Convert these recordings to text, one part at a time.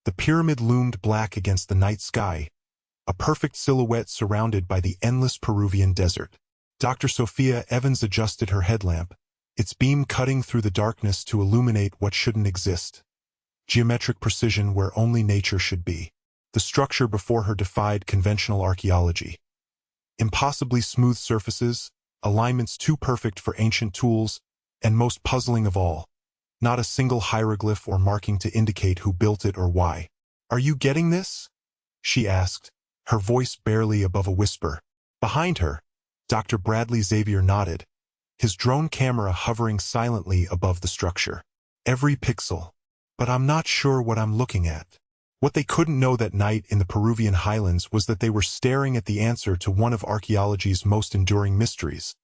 The pyramid loomed black against the night sky, a perfect silhouette surrounded by the endless Peruvian desert. Dr. Sophia Evans adjusted her headlamp, its beam cutting through the darkness to illuminate what shouldn't exist. Geometric precision where only nature should be. The structure before her defied conventional archaeology. Impossibly smooth surfaces, alignments too perfect for ancient tools, and most puzzling of all, not a single hieroglyph or marking to indicate who built it or why. "Are you getting this?" she asked, her voice barely above a whisper. Behind her, Dr. Xavier nodded, his drone camera hovering silently above the structure. "Every pixel. But I'm not sure what I'm looking at." What they couldn't know that night in the Peruvian highlands was that they were staring at the answer to one of archaeology's most enduring mysteries.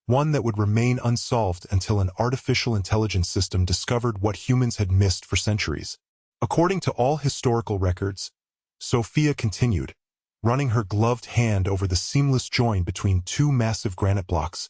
One that would remain unsolved until an artificial intelligence system discovered what humans had missed for centuries. According to all historical records, Sophia continued, running her gloved hand over the seamless join between two massive granite blocks.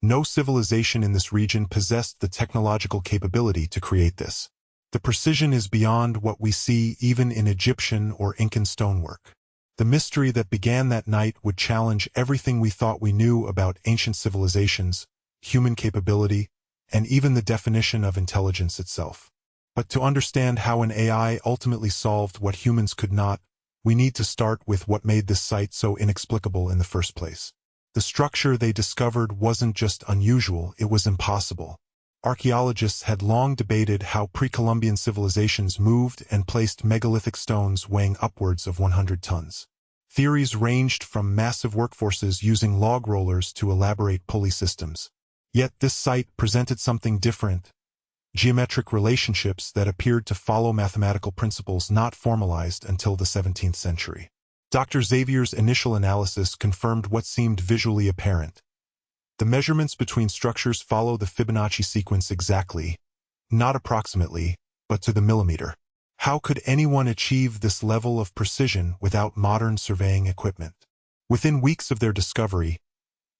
No civilization in this region possessed the technological capability to create this. The precision is beyond what we see even in Egyptian or Incan stonework. The mystery that began that night would challenge everything we thought we knew about ancient civilizations, human capability, and even the definition of intelligence itself. But to understand how an AI ultimately solved what humans could not, we need to start with what made this site so inexplicable in the first place. The structure they discovered wasn't just unusual, it was impossible. Archaeologists had long debated how pre-Columbian civilizations moved and placed megalithic stones weighing upwards of 100 tons. Theories ranged from massive workforces using log rollers to elaborate pulley systems. Yet this site presented something different: geometric relationships that appeared to follow mathematical principles not formalized until the 17th century. Dr. Xavier's initial analysis confirmed what seemed visually apparent. The measurements between structures follow the Fibonacci sequence exactly, not approximately, but to the millimeter. How could anyone achieve this level of precision without modern surveying equipment? Within weeks of their discovery,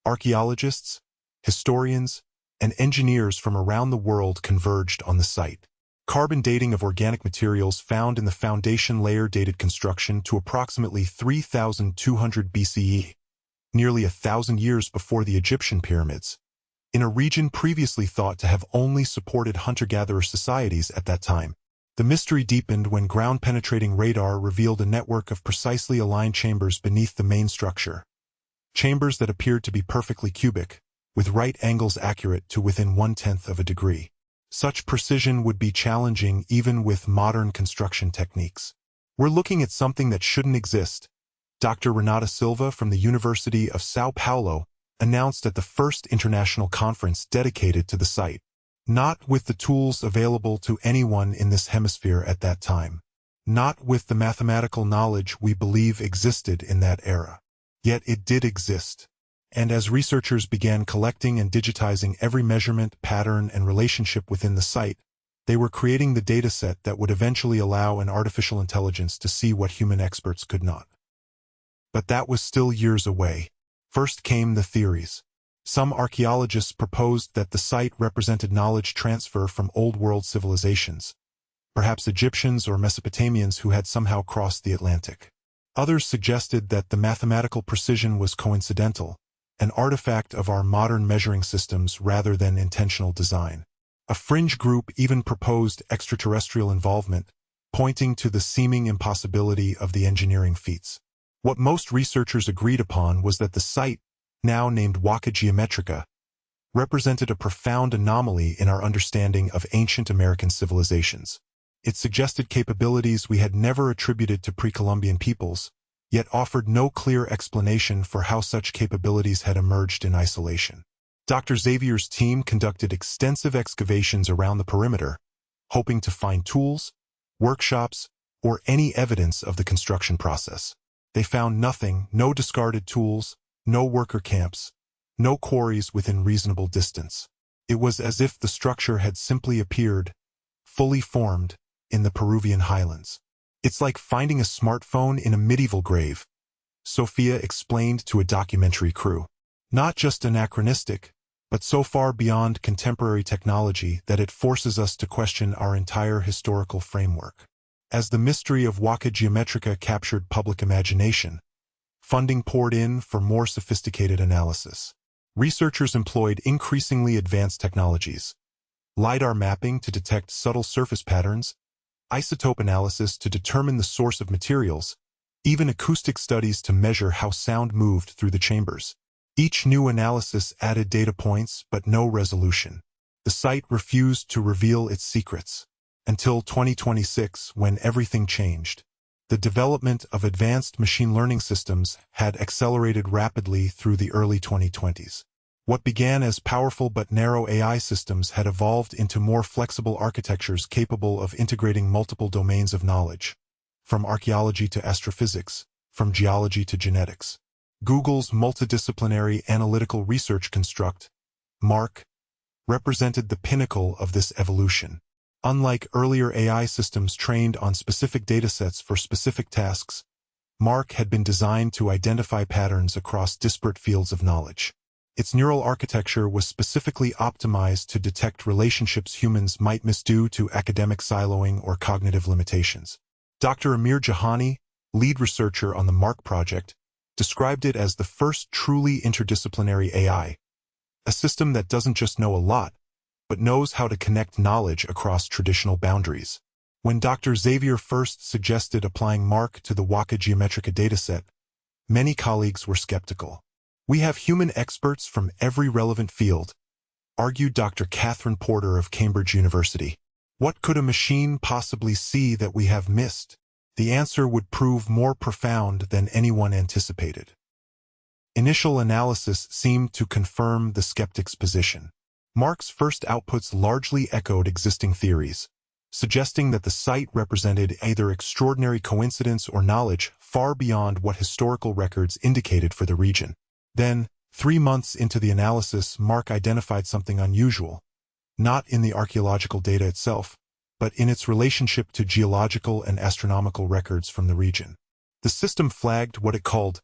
archaeologists, historians, and engineers from around the world converged on the site. Carbon dating of organic materials found in the foundation layer dated construction to approximately 3,200 BCE. Nearly 1,000 years before the Egyptian pyramids, in a region previously thought to have only supported hunter-gatherer societies at that time. The mystery deepened when ground-penetrating radar revealed a network of precisely aligned chambers beneath the main structure. Chambers that appeared to be perfectly cubic, with right angles accurate to within 1/10 of a degree. Such precision would be challenging even with modern construction techniques. "We're looking at something that shouldn't exist," Dr. Renata Silva from the University of São Paulo announced at the first international conference dedicated to the site. Not with the tools available to anyone in this hemisphere at that time. Not with the mathematical knowledge we believe existed in that era. Yet it did exist. And as researchers began collecting and digitizing every measurement, pattern, and relationship within the site, they were creating the dataset that would eventually allow an artificial intelligence to see what human experts could not. But that was still years away. First came the theories. Some archaeologists proposed that the site represented knowledge transfer from Old World civilizations, perhaps Egyptians or Mesopotamians who had somehow crossed the Atlantic. Others suggested that the mathematical precision was coincidental, an artifact of our modern measuring systems rather than intentional design. A fringe group even proposed extraterrestrial involvement, pointing to the seeming impossibility of the engineering feats. What most researchers agreed upon was that the site, now named Waka Geometrica, represented a profound anomaly in our understanding of ancient American civilizations. It suggested capabilities we had never attributed to pre-Columbian peoples, yet offered no clear explanation for how such capabilities had emerged in isolation. Dr. Xavier's team conducted extensive excavations around the perimeter, hoping to find tools, workshops, or any evidence of the construction process. They found nothing: no discarded tools, no worker camps, no quarries within reasonable distance. It was as if the structure had simply appeared, fully formed, in the Peruvian highlands. "It's like finding a smartphone in a medieval grave," Sophia explained to a documentary crew. "Not just anachronistic, but so far beyond contemporary technology that it forces us to question our entire historical framework." As the mystery of Waka Geometrica captured public imagination, funding poured in for more sophisticated analysis. Researchers employed increasingly advanced technologies: LiDAR mapping to detect subtle surface patterns, isotope analysis to determine the source of materials, even acoustic studies to measure how sound moved through the chambers. Each new analysis added data points but no resolution. The site refused to reveal its secrets until 2026, when everything changed. The development of advanced machine learning systems had accelerated rapidly through the early 2020s. What began as powerful but narrow AI systems had evolved into more flexible architectures capable of integrating multiple domains of knowledge, from archaeology to astrophysics, from geology to genetics. Google's multidisciplinary analytical research construct, MARC, represented the pinnacle of this evolution. Unlike earlier AI systems trained on specific datasets for specific tasks, MARC had been designed to identify patterns across disparate fields of knowledge. Its neural architecture was specifically optimized to detect relationships humans might miss due to academic siloing or cognitive limitations. Dr. Amir Jahani, lead researcher on the MARC project, described it as the first truly interdisciplinary AI, a system that doesn't just know a lot, but knows how to connect knowledge across traditional boundaries. When Dr. Xavier first suggested applying MARC to the Waka Geometrica dataset, many colleagues were skeptical. "We have human experts from every relevant field," argued Dr. Catherine Porter of Cambridge University. "What could a machine possibly see that we have missed?" The answer would prove more profound than anyone anticipated. Initial analysis seemed to confirm the skeptic's position. MARC's first outputs largely echoed existing theories, suggesting that the site represented either extraordinary coincidence or knowledge far beyond what historical records indicated for the region. Then, 3 months into the analysis, MARC identified something unusual, not in the archaeological data itself, but in its relationship to geological and astronomical records from the region. The system flagged what it called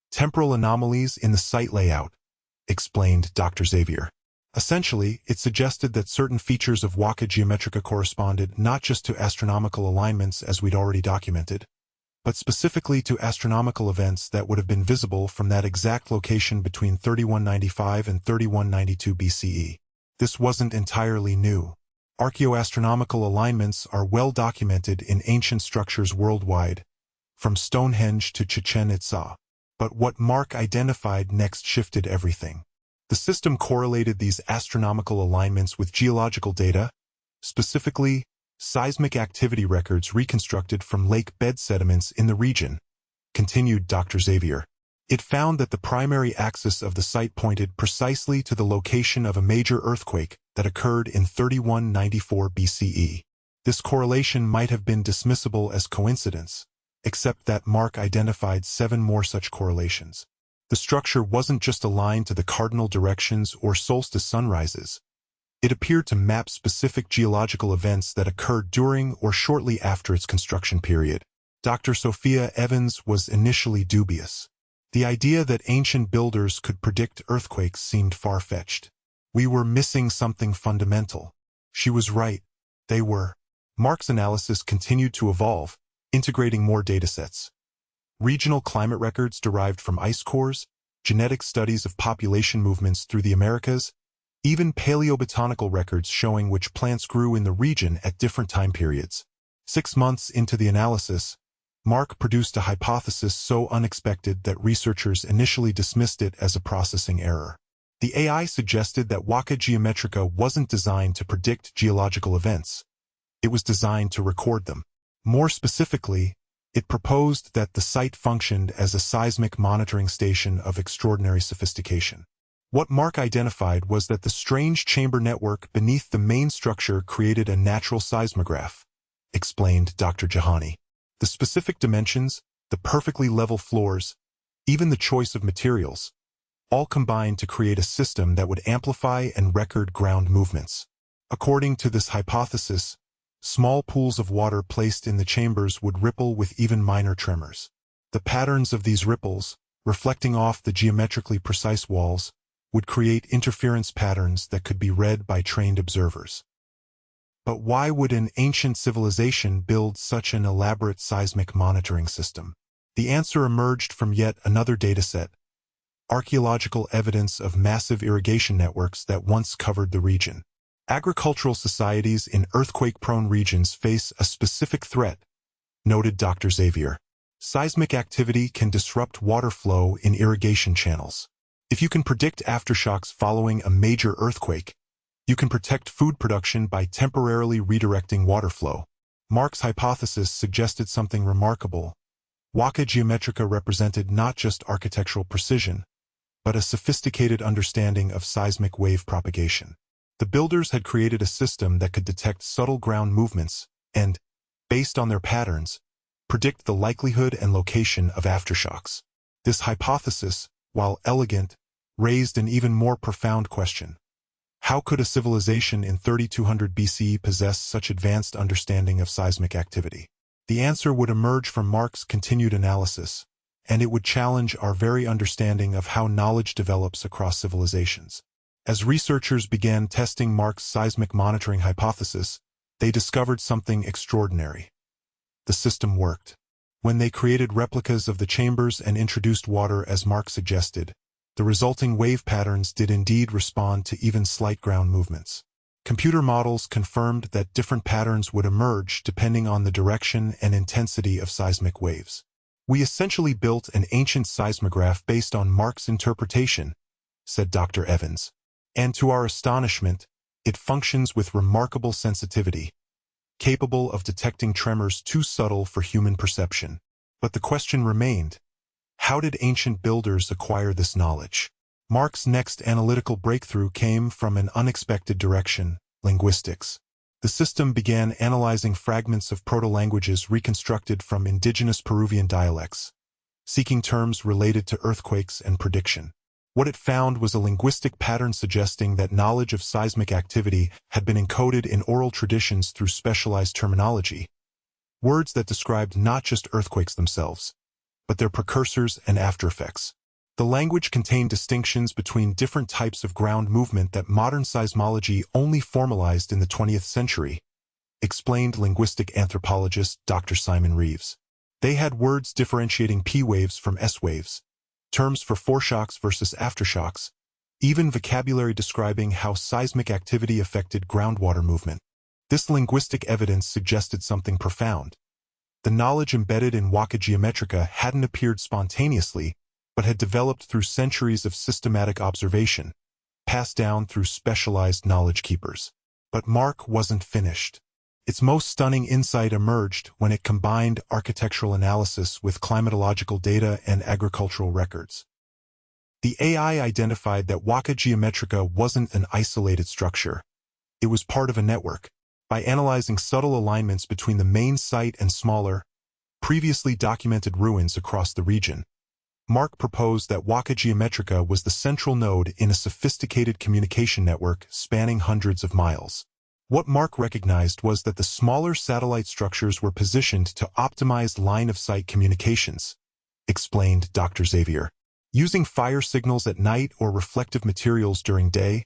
temporal anomalies in the site layout, explained Dr. Xavier. Essentially, it suggested that certain features of Waka Geometrica corresponded not just to astronomical alignments as we'd already documented, but specifically to astronomical events that would have been visible from that exact location between 3195 and 3192 BCE. This wasn't entirely new. Archaeoastronomical alignments are well documented in ancient structures worldwide, from Stonehenge to Chichen Itza. But what MARC identified next shifted everything. The system correlated these astronomical alignments with geological data, specifically seismic activity records reconstructed from lake bed sediments in the region, continued Dr. Xavier. It found that the primary axis of the site pointed precisely to the location of a major earthquake that occurred in 3194 BCE. This correlation might have been dismissible as coincidence, except that MARC identified 7 more such correlations. The structure wasn't just aligned to the cardinal directions or solstice sunrises. It appeared to map specific geological events that occurred during or shortly after its construction period. Dr. Sophia Evans was initially dubious. The idea that ancient builders could predict earthquakes seemed far-fetched. We were missing something fundamental. She was right. They were. MARC's analysis continued to evolve, integrating more datasets. Regional climate records derived from ice cores, genetic studies of population movements through the Americas, even paleobotanical records showing which plants grew in the region at different time periods. 6 months into the analysis, MARC produced a hypothesis so unexpected that researchers initially dismissed it as a processing error. The AI suggested that Waka Geometrica wasn't designed to predict geological events. It was designed to record them. More specifically, it proposed that the site functioned as a seismic monitoring station of extraordinary sophistication. What MARC identified was that the strange chamber network beneath the main structure created a natural seismograph, explained Dr. Jahani. The specific dimensions, the perfectly level floors, even the choice of materials, all combined to create a system that would amplify and record ground movements. According to this hypothesis, small pools of water placed in the chambers would ripple with even minor tremors. The patterns of these ripples, reflecting off the geometrically precise walls, would create interference patterns that could be read by trained observers. But why would an ancient civilization build such an elaborate seismic monitoring system? The answer emerged from yet another dataset: archaeological evidence of massive irrigation networks that once covered the region. Agricultural societies in earthquake-prone regions face a specific threat, noted Dr. Xavier. Seismic activity can disrupt water flow in irrigation channels. If you can predict aftershocks following a major earthquake, you can protect food production by temporarily redirecting water flow. Mark's hypothesis suggested something remarkable. Waka Geometrica represented not just architectural precision, but a sophisticated understanding of seismic wave propagation. The builders had created a system that could detect subtle ground movements and, based on their patterns, predict the likelihood and location of aftershocks. This hypothesis, while elegant, raised an even more profound question. How could a civilization in 3200 BCE possess such advanced understanding of seismic activity? The answer would emerge from Mark's continued analysis, and it would challenge our very understanding of how knowledge develops across civilizations. As researchers began testing Mark's seismic monitoring hypothesis, they discovered something extraordinary. The system worked. When they created replicas of the chambers and introduced water as Mark suggested, the resulting wave patterns did indeed respond to even slight ground movements. Computer models confirmed that different patterns would emerge depending on the direction and intensity of seismic waves. We essentially built an ancient seismograph based on Mark's interpretation, said Dr. Evans. And to our astonishment, it functions with remarkable sensitivity, capable of detecting tremors too subtle for human perception. But the question remained: how did ancient builders acquire this knowledge? Mark's next analytical breakthrough came from an unexpected direction: linguistics. The system began analyzing fragments of proto-languages reconstructed from indigenous Peruvian dialects, seeking terms related to earthquakes and prediction. What it found was a linguistic pattern suggesting that knowledge of seismic activity had been encoded in oral traditions through specialized terminology, words that described not just earthquakes themselves, but their precursors and aftereffects. The language contained distinctions between different types of ground movement that modern seismology only formalized in the 20th century, explained linguistic anthropologist Dr. Simon Reeves. They had words differentiating P waves from S waves, terms for foreshocks versus aftershocks, even vocabulary describing how seismic activity affected groundwater movement. This linguistic evidence suggested something profound. The knowledge embedded in Waka Geometrica hadn't appeared spontaneously, but had developed through centuries of systematic observation, passed down through specialized knowledge keepers. But Mark wasn't finished. Its most stunning insight emerged when it combined architectural analysis with climatological data and agricultural records. The AI identified that Waka Geometrica wasn't an isolated structure. It was part of a network. By analyzing subtle alignments between the main site and smaller, previously documented ruins across the region, Mark proposed that Waka Geometrica was the central node in a sophisticated communication network spanning hundreds of miles. What Mark recognized was that the smaller satellite structures were positioned to optimize line-of-sight communications, explained Dr. Xavier. Using fire signals at night or reflective materials during day,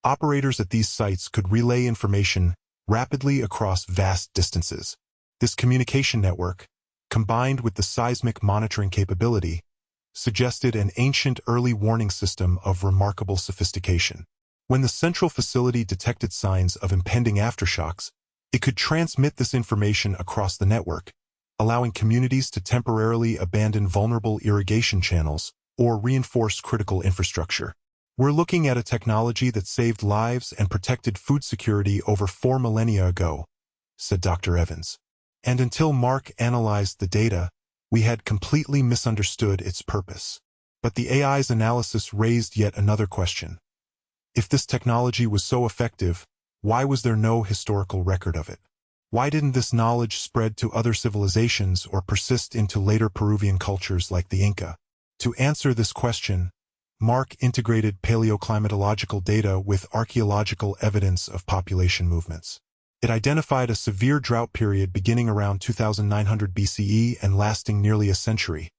operators at these sites could relay information rapidly across vast distances. This communication network, combined with the seismic monitoring capability, suggested an ancient early warning system of remarkable sophistication. When the central facility detected signs of impending aftershocks, it could transmit this information across the network, allowing communities to temporarily abandon vulnerable irrigation channels or reinforce critical infrastructure. We're looking at a technology that saved lives and protected food security over 4 millennia ago, said Dr. Evans. And until Mark analyzed the data, we had completely misunderstood its purpose. But the AI's analysis raised yet another question. If this technology was so effective, why was there no historical record of it? Why didn't this knowledge spread to other civilizations or persist into later Peruvian cultures like the Inca? To answer this question, Mark integrated paleoclimatological data with archaeological evidence of population movements. It identified a severe drought period beginning around 2900 BCE and lasting nearly a century,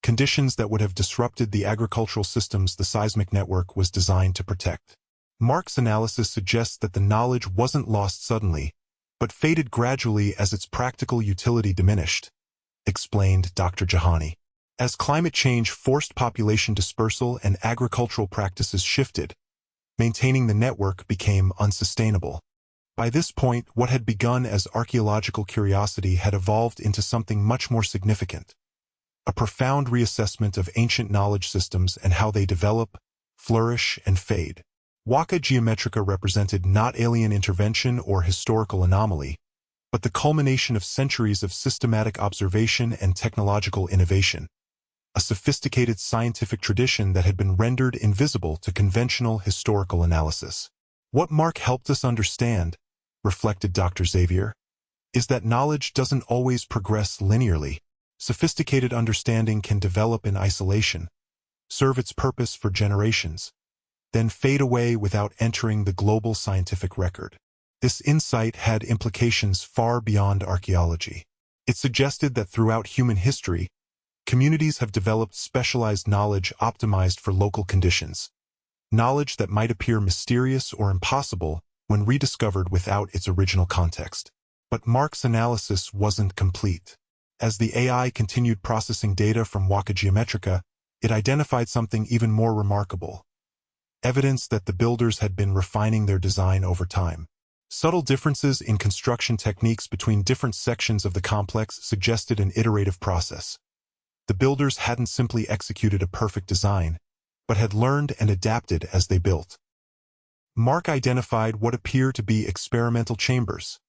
conditions that would have disrupted the agricultural systems the seismic network was designed to protect. Mark's analysis suggests that the knowledge wasn't lost suddenly, but faded gradually as its practical utility diminished, explained Dr. Jahani. As climate change forced population dispersal and agricultural practices shifted, maintaining the network became unsustainable. By this point, what had begun as archaeological curiosity had evolved into something much more significant: a profound reassessment of ancient knowledge systems and how they develop, flourish, and fade. Waka Geometrica represented not alien intervention or historical anomaly, but the culmination of centuries of systematic observation and technological innovation, a sophisticated scientific tradition that had been rendered invisible to conventional historical analysis. What Mark helped us understand, reflected Dr. Xavier, is that knowledge doesn't always progress linearly. Sophisticated understanding can develop in isolation, serve its purpose for generations, then fade away without entering the global scientific record. This insight had implications far beyond archaeology. It suggested that throughout human history, communities have developed specialized knowledge optimized for local conditions, knowledge that might appear mysterious or impossible when rediscovered without its original context. But Mark's analysis wasn't complete. As the AI continued processing data from Waka Geometrica, it identified something even more remarkable: evidence that the builders had been refining their design over time. Subtle differences in construction techniques between different sections of the complex suggested an iterative process. The builders hadn't simply executed a perfect design, but had learned and adapted as they built. Mark identified what appear to be experimental chambers,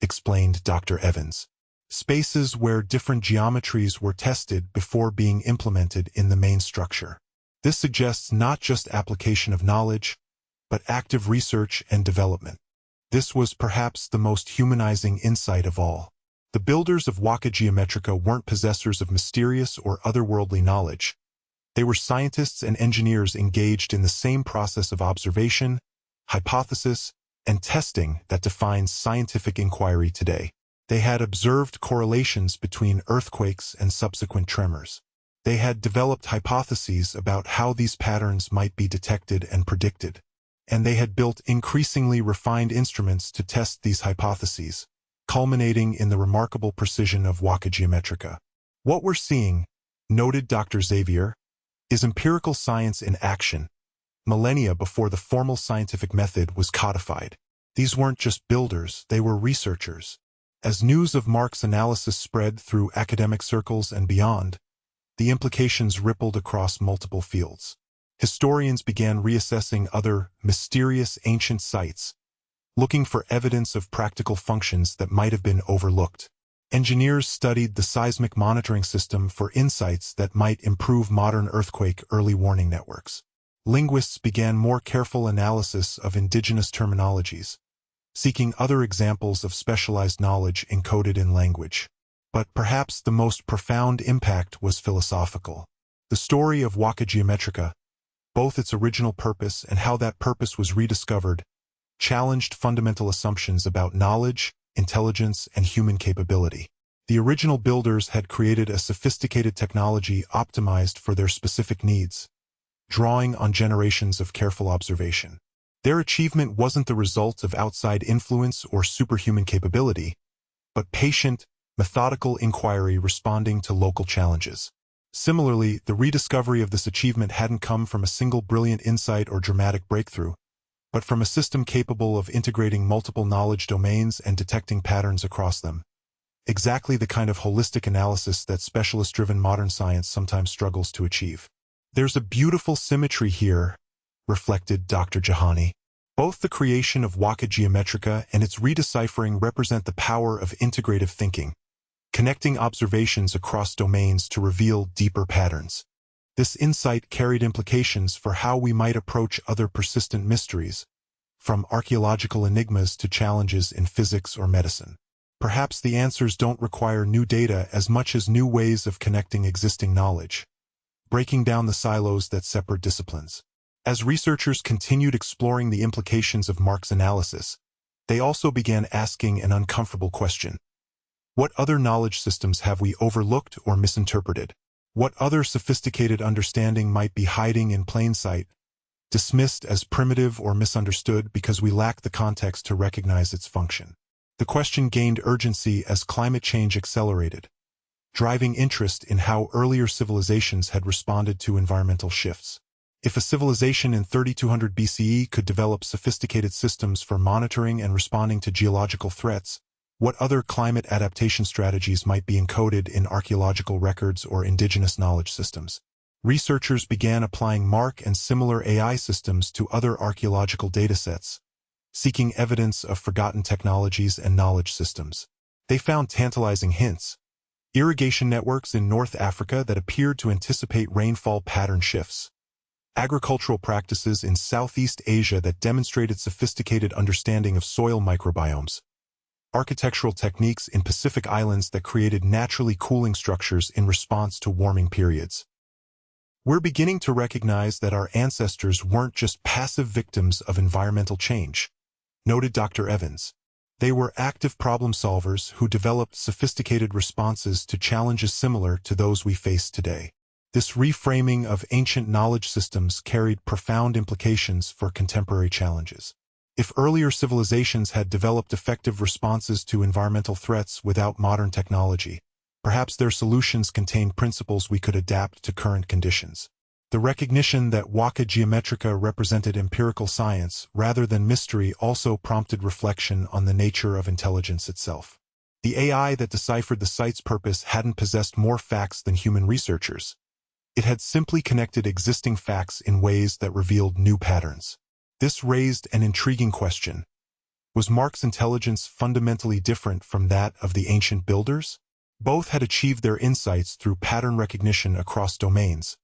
explained Dr. Evans, spaces where different geometries were tested before being implemented in the main structure. This suggests not just application of knowledge, but active research and development. This was perhaps the most humanizing insight of all. The builders of Waka Geometrica weren't possessors of mysterious or otherworldly knowledge. They were scientists and engineers engaged in the same process of observation, hypothesis, and testing that defines scientific inquiry today. They had observed correlations between earthquakes and subsequent tremors. They had developed hypotheses about how these patterns might be detected and predicted, and they had built increasingly refined instruments to test these hypotheses, culminating in the remarkable precision of Waka Geometrica. What we're seeing, noted Dr. Xavier, is empirical science in action, millennia before the formal scientific method was codified. These weren't just builders, they were researchers. As news of Mark's analysis spread through academic circles and beyond, the implications rippled across multiple fields. Historians began reassessing other mysterious ancient sites, looking for evidence of practical functions that might have been overlooked. Engineers studied the seismic monitoring system for insights that might improve modern earthquake early warning networks. Linguists began more careful analysis of indigenous terminologies, seeking other examples of specialized knowledge encoded in language. But perhaps the most profound impact was philosophical. The story of Waka Geometrica, both its original purpose and how that purpose was rediscovered, challenged fundamental assumptions about knowledge, intelligence, and human capability. The original builders had created a sophisticated technology optimized for their specific needs, drawing on generations of careful observation. Their achievement wasn't the result of outside influence or superhuman capability, but patient, methodical inquiry responding to local challenges. Similarly, the rediscovery of this achievement hadn't come from a single brilliant insight or dramatic breakthrough, but from a system capable of integrating multiple knowledge domains and detecting patterns across them. Exactly the kind of holistic analysis that specialist-driven modern science sometimes struggles to achieve. There's a beautiful symmetry here, reflected Dr. Jahani. Both the creation of Waka Geometrica and its redeciphering represent the power of integrative thinking, connecting observations across domains to reveal deeper patterns. This insight carried implications for how we might approach other persistent mysteries, from archaeological enigmas to challenges in physics or medicine. Perhaps the answers don't require new data as much as new ways of connecting existing knowledge, breaking down the silos that separate disciplines. As researchers continued exploring the implications of Mark's analysis, they also began asking an uncomfortable question. What other knowledge systems have we overlooked or misinterpreted? What other sophisticated understanding might be hiding in plain sight, dismissed as primitive or misunderstood because we lack the context to recognize its function? The question gained urgency as climate change accelerated, driving interest in how earlier civilizations had responded to environmental shifts. If a civilization in 3200 BCE could develop sophisticated systems for monitoring and responding to geological threats, what other climate adaptation strategies might be encoded in archaeological records or indigenous knowledge systems? Researchers began applying MARC and similar AI systems to other archaeological datasets, seeking evidence of forgotten technologies and knowledge systems. They found tantalizing hints: irrigation networks in North Africa that appeared to anticipate rainfall pattern shifts, agricultural practices in Southeast Asia that demonstrated sophisticated understanding of soil microbiomes, architectural techniques in Pacific islands that created naturally cooling structures in response to warming periods. We're beginning to recognize that our ancestors weren't just passive victims of environmental change, noted Dr. Evans. They were active problem solvers who developed sophisticated responses to challenges similar to those we face today. This reframing of ancient knowledge systems carried profound implications for contemporary challenges. If earlier civilizations had developed effective responses to environmental threats without modern technology, perhaps their solutions contained principles we could adapt to current conditions. The recognition that Waka Geometrica represented empirical science rather than mystery also prompted reflection on the nature of intelligence itself. The AI that deciphered the site's purpose hadn't possessed more facts than human researchers. It had simply connected existing facts in ways that revealed new patterns. This raised an intriguing question. Was MARC's intelligence fundamentally different from that of the ancient builders? Both had achieved their insights through pattern recognition across domains,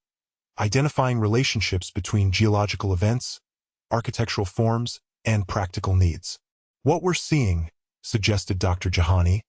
identifying relationships between geological events, architectural forms, and practical needs. What we're seeing, suggested Dr. Jahani,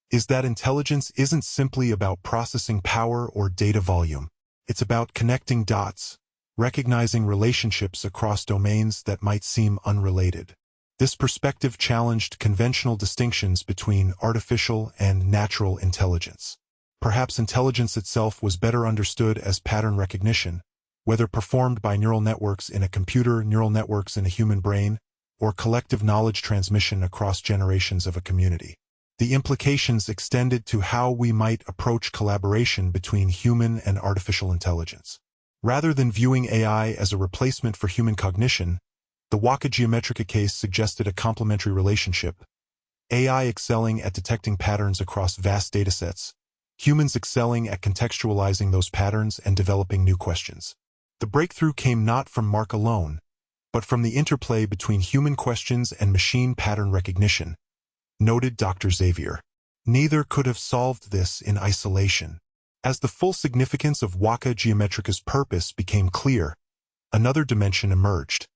is that intelligence isn't simply about processing power or data volume. It's about connecting dots, recognizing relationships across domains that might seem unrelated. This perspective challenged conventional distinctions between artificial and natural intelligence. Perhaps intelligence itself was better understood as pattern recognition, whether performed by neural networks in a computer, neural networks in a human brain, or collective knowledge transmission across generations of a community. The implications extended to how we might approach collaboration between human and artificial intelligence. Rather than viewing AI as a replacement for human cognition, the Waka Geometrica case suggested a complementary relationship: AI excelling at detecting patterns across vast datasets, humans excelling at contextualizing those patterns and developing new questions. The breakthrough came not from MARC alone, but from the interplay between human questions and machine pattern recognition, noted Dr. Xavier. Neither could have solved this in isolation. As the full significance of Waka Geometrica's purpose became clear, another dimension emerged: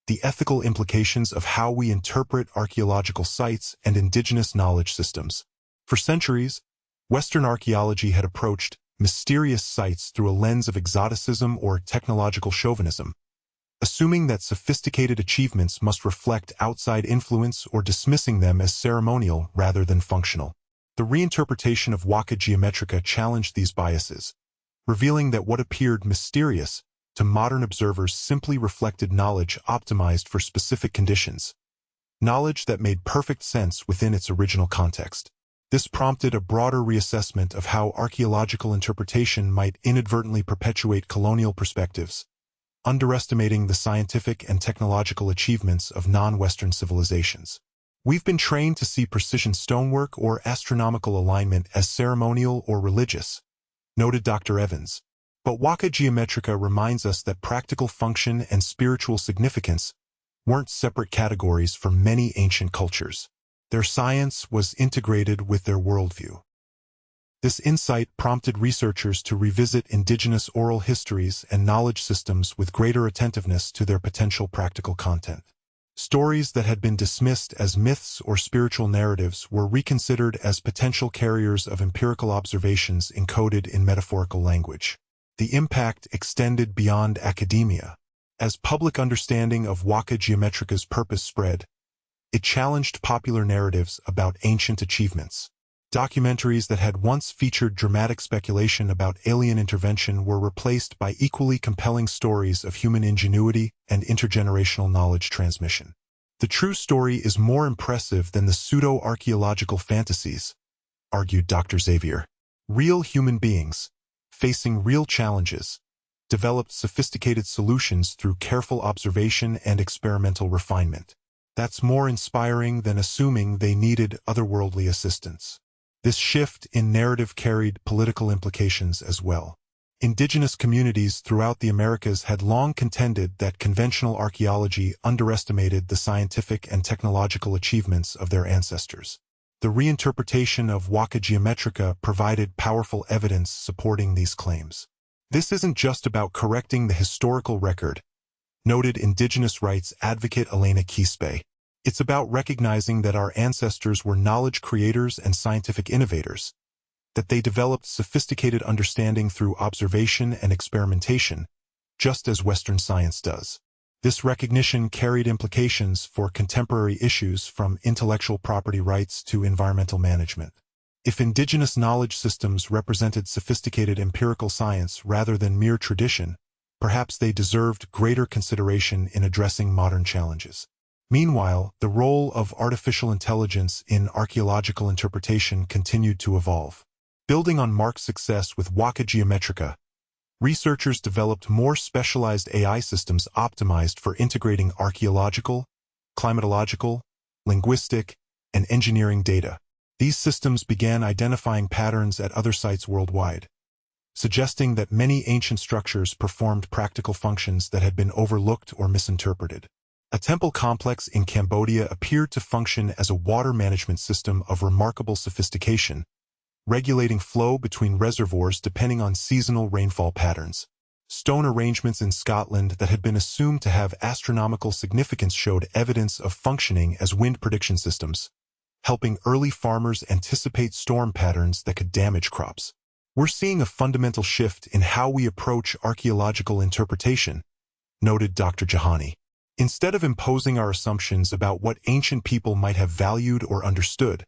the ethical implications of how we interpret archaeological sites and indigenous knowledge systems. For centuries, Western archaeology had approached mysterious sites through a lens of exoticism or technological chauvinism, assuming that sophisticated achievements must reflect outside influence or dismissing them as ceremonial rather than functional. The reinterpretation of Waka Geometrica challenged these biases, revealing that what appeared mysterious to modern observers simply reflected knowledge optimized for specific conditions, knowledge that made perfect sense within its original context. This prompted a broader reassessment of how archaeological interpretation might inadvertently perpetuate colonial perspectives, underestimating the scientific and technological achievements of non-Western civilizations. We've been trained to see precision stonework or astronomical alignment as ceremonial or religious, noted Dr. Evans. But Waka Geometrica reminds us that practical function and spiritual significance weren't separate categories for many ancient cultures. Their science was integrated with their worldview. This insight prompted researchers to revisit indigenous oral histories and knowledge systems with greater attentiveness to their potential practical content. Stories that had been dismissed as myths or spiritual narratives were reconsidered as potential carriers of empirical observations encoded in metaphorical language. The impact extended beyond academia. As public understanding of Waka Geometrica's purpose spread, it challenged popular narratives about ancient achievements. Documentaries that had once featured dramatic speculation about alien intervention were replaced by equally compelling stories of human ingenuity and intergenerational knowledge transmission. The true story is more impressive than the pseudo-archaeological fantasies, argued Dr. Xavier. Real human beings, facing real challenges, developed sophisticated solutions through careful observation and experimental refinement. That's more inspiring than assuming they needed otherworldly assistance. This shift in narrative carried political implications as well. Indigenous communities throughout the Americas had long contended that conventional archaeology underestimated the scientific and technological achievements of their ancestors. The reinterpretation of Waka Geometrica provided powerful evidence supporting these claims. This isn't just about correcting the historical record, noted indigenous rights advocate Elena Quispe. It's about recognizing that our ancestors were knowledge creators and scientific innovators, that they developed sophisticated understanding through observation and experimentation, just as Western science does. This recognition carried implications for contemporary issues from intellectual property rights to environmental management. If indigenous knowledge systems represented sophisticated empirical science rather than mere tradition, perhaps they deserved greater consideration in addressing modern challenges. Meanwhile, the role of artificial intelligence in archaeological interpretation continued to evolve. Building on Mark's success with Waka Geometrica, researchers developed more specialized AI systems optimized for integrating archaeological, climatological, linguistic, and engineering data. These systems began identifying patterns at other sites worldwide, suggesting that many ancient structures performed practical functions that had been overlooked or misinterpreted. A temple complex in Cambodia appeared to function as a water management system of remarkable sophistication, regulating flow between reservoirs depending on seasonal rainfall patterns. Stone arrangements in Scotland that had been assumed to have astronomical significance showed evidence of functioning as wind prediction systems, helping early farmers anticipate storm patterns that could damage crops. We're seeing a fundamental shift in how we approach archaeological interpretation, noted Dr. Jahani. Instead of imposing our assumptions about what ancient people might have valued or understood,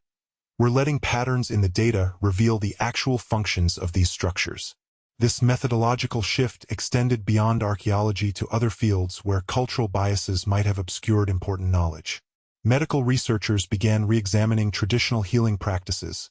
we're letting patterns in the data reveal the actual functions of these structures. This methodological shift extended beyond archaeology to other fields where cultural biases might have obscured important knowledge. Medical researchers began re-examining traditional healing practices,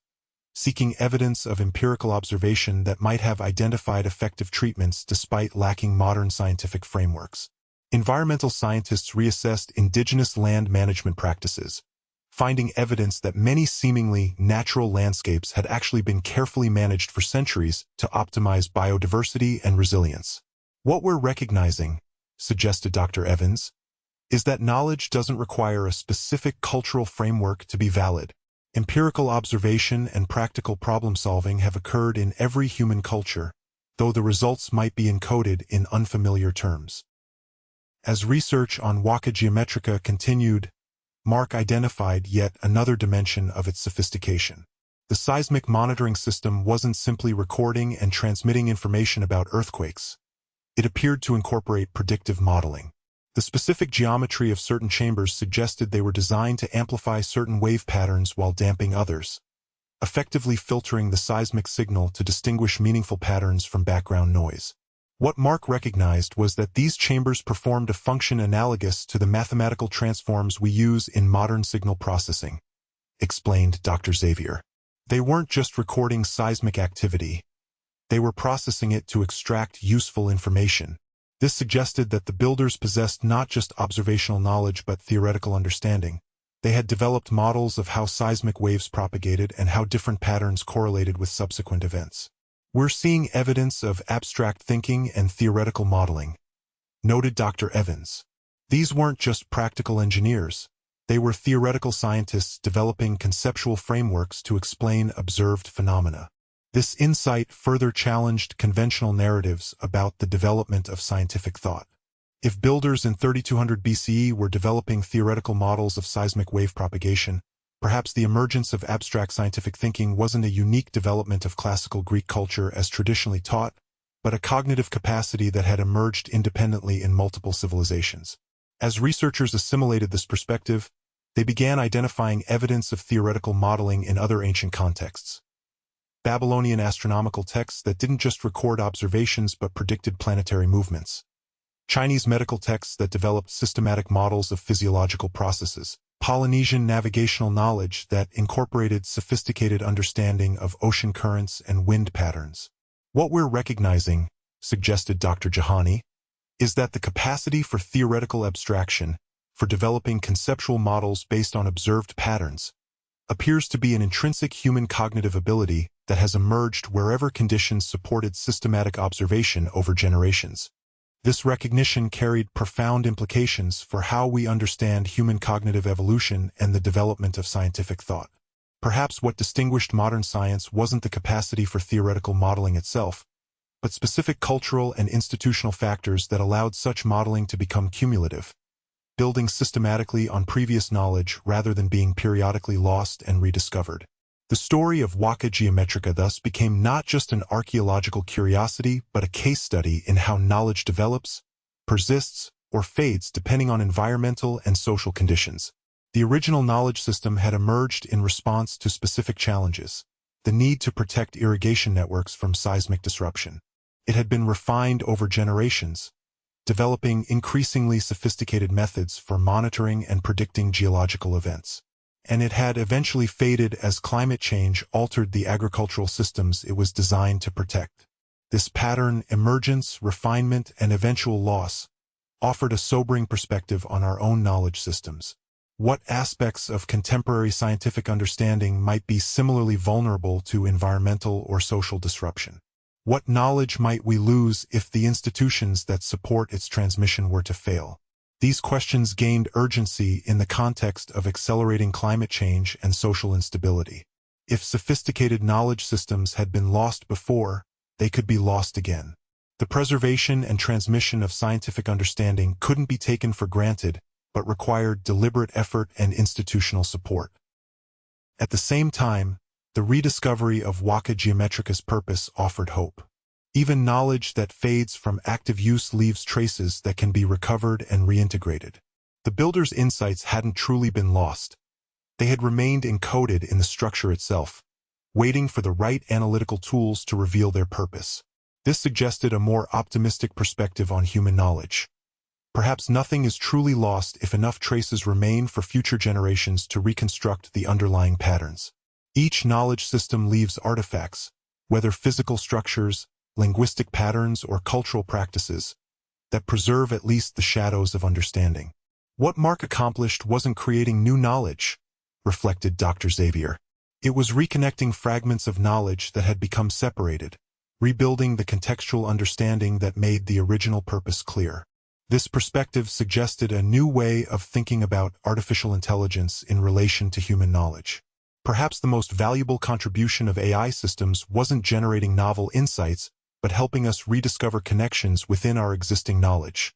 seeking evidence of empirical observation that might have identified effective treatments despite lacking modern scientific frameworks. Environmental scientists reassessed indigenous land management practices, finding evidence that many seemingly natural landscapes had actually been carefully managed for centuries to optimize biodiversity and resilience. What we're recognizing, suggested Dr. Evans, is that knowledge doesn't require a specific cultural framework to be valid. Empirical observation and practical problem-solving have occurred in every human culture, though the results might be encoded in unfamiliar terms. As research on Waka Geometrica continued, Mark identified yet another dimension of its sophistication. The seismic monitoring system wasn't simply recording and transmitting information about earthquakes. It appeared to incorporate predictive modeling. The specific geometry of certain chambers suggested they were designed to amplify certain wave patterns while damping others, effectively filtering the seismic signal to distinguish meaningful patterns from background noise. What Mark recognized was that these chambers performed a function analogous to the mathematical transforms we use in modern signal processing, explained Dr. Xavier. They weren't just recording seismic activity, they were processing it to extract useful information. This suggested that the builders possessed not just observational knowledge but theoretical understanding. They had developed models of how seismic waves propagated and how different patterns correlated with subsequent events. We're seeing evidence of abstract thinking and theoretical modeling, noted Dr. Evans. These weren't just practical engineers. They were theoretical scientists developing conceptual frameworks to explain observed phenomena. This insight further challenged conventional narratives about the development of scientific thought. If builders in 3200 BCE were developing theoretical models of seismic wave propagation, perhaps the emergence of abstract scientific thinking wasn't a unique development of classical Greek culture as traditionally taught, but a cognitive capacity that had emerged independently in multiple civilizations. As researchers assimilated this perspective, they began identifying evidence of theoretical modeling in other ancient contexts. Babylonian astronomical texts that didn't just record observations but predicted planetary movements. Chinese medical texts that developed systematic models of physiological processes, Polynesian navigational knowledge that incorporated sophisticated understanding of ocean currents and wind patterns. What we're recognizing, suggested Dr. Jahani, is that the capacity for theoretical abstraction, for developing conceptual models based on observed patterns, appears to be an intrinsic human cognitive ability that has emerged wherever conditions supported systematic observation over generations. This recognition carried profound implications for how we understand human cognitive evolution and the development of scientific thought. Perhaps what distinguished modern science wasn't the capacity for theoretical modeling itself, but specific cultural and institutional factors that allowed such modeling to become cumulative, building systematically on previous knowledge rather than being periodically lost and rediscovered. The story of Waka Geometrica thus became not just an archaeological curiosity, but a case study in how knowledge develops, persists, or fades depending on environmental and social conditions. The original knowledge system had emerged in response to specific challenges: the need to protect irrigation networks from seismic disruption. It had been refined over generations, developing increasingly sophisticated methods for monitoring and predicting geological events. And it had eventually faded as climate change altered the agricultural systems it was designed to protect. This pattern, emergence, refinement, and eventual loss, offered a sobering perspective on our own knowledge systems. What aspects of contemporary scientific understanding might be similarly vulnerable to environmental or social disruption? What knowledge might we lose if the institutions that support its transmission were to fail? These questions gained urgency in the context of accelerating climate change and social instability. If sophisticated knowledge systems had been lost before, they could be lost again. The preservation and transmission of scientific understanding couldn't be taken for granted, but required deliberate effort and institutional support. At the same time, the rediscovery of Waka Geometrica's purpose offered hope. Even knowledge that fades from active use leaves traces that can be recovered and reintegrated. The builders' insights hadn't truly been lost. They had remained encoded in the structure itself, waiting for the right analytical tools to reveal their purpose. This suggested a more optimistic perspective on human knowledge. Perhaps nothing is truly lost if enough traces remain for future generations to reconstruct the underlying patterns. Each knowledge system leaves artifacts, whether physical structures, linguistic patterns, or cultural practices, that preserve at least the shadows of understanding. What Mark accomplished wasn't creating new knowledge, reflected Dr. Xavier. It was reconnecting fragments of knowledge that had become separated, rebuilding the contextual understanding that made the original purpose clear. This perspective suggested a new way of thinking about artificial intelligence in relation to human knowledge. Perhaps the most valuable contribution of AI systems wasn't generating novel insights, but helping us rediscover connections within our existing knowledge,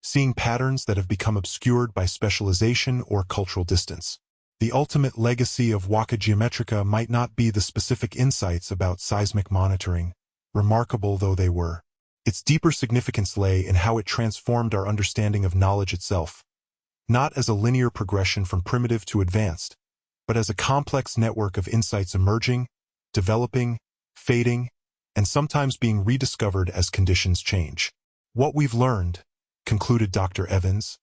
seeing patterns that have become obscured by specialization or cultural distance. The ultimate legacy of Waka Geometrica might not be the specific insights about seismic monitoring, remarkable though they were. Its deeper significance lay in how it transformed our understanding of knowledge itself, not as a linear progression from primitive to advanced, but as a complex network of insights emerging, developing, fading, and sometimes being rediscovered as conditions change. What we've learned, concluded Dr. Evans,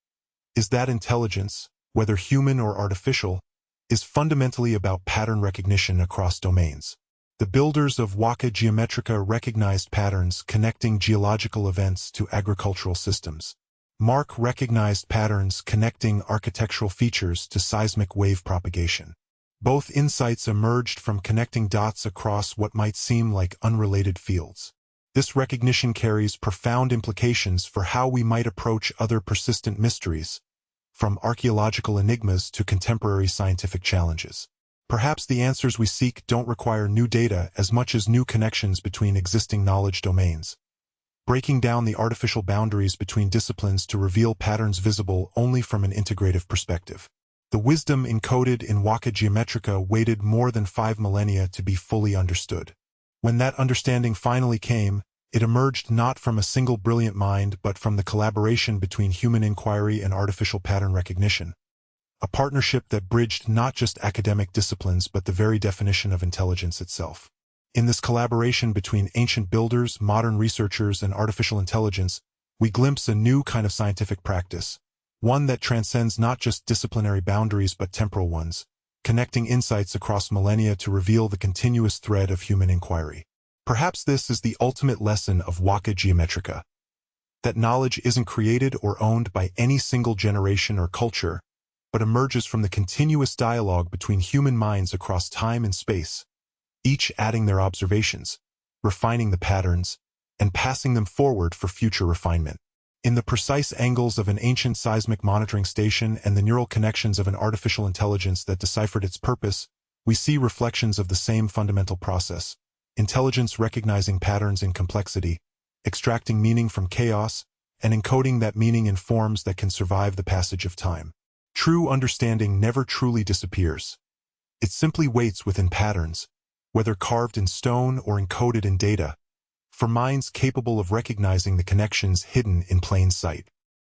is that intelligence, whether human or artificial, is fundamentally about pattern recognition across domains. The builders of Waka Geometrica recognized patterns connecting geological events to agricultural systems. Mark recognized patterns connecting architectural features to seismic wave propagation. Both insights emerged from connecting dots across what might seem like unrelated fields. This recognition carries profound implications for how we might approach other persistent mysteries, from archaeological enigmas to contemporary scientific challenges. Perhaps the answers we seek don't require new data as much as new connections between existing knowledge domains, breaking down the artificial boundaries between disciplines to reveal patterns visible only from an integrative perspective. The wisdom encoded in Waka Geometrica waited more than 5 millennia to be fully understood. When that understanding finally came, it emerged not from a single brilliant mind but from the collaboration between human inquiry and artificial pattern recognition, a partnership that bridged not just academic disciplines but the very definition of intelligence itself. In this collaboration between ancient builders, modern researchers, and artificial intelligence, we glimpse a new kind of scientific practice, one that transcends not just disciplinary boundaries but temporal ones, connecting insights across millennia to reveal the continuous thread of human inquiry. Perhaps this is the ultimate lesson of Waka Geometrica, that knowledge isn't created or owned by any single generation or culture, but emerges from the continuous dialogue between human minds across time and space, each adding their observations, refining the patterns, and passing them forward for future refinement. In the precise angles of an ancient seismic monitoring station and the neural connections of an artificial intelligence that deciphered its purpose, we see reflections of the same fundamental process: intelligence recognizing patterns in complexity, extracting meaning from chaos, and encoding that meaning in forms that can survive the passage of time. True understanding never truly disappears. It simply waits within patterns, whether carved in stone or encoded in data, for minds capable of recognizing the connections hidden in plain sight.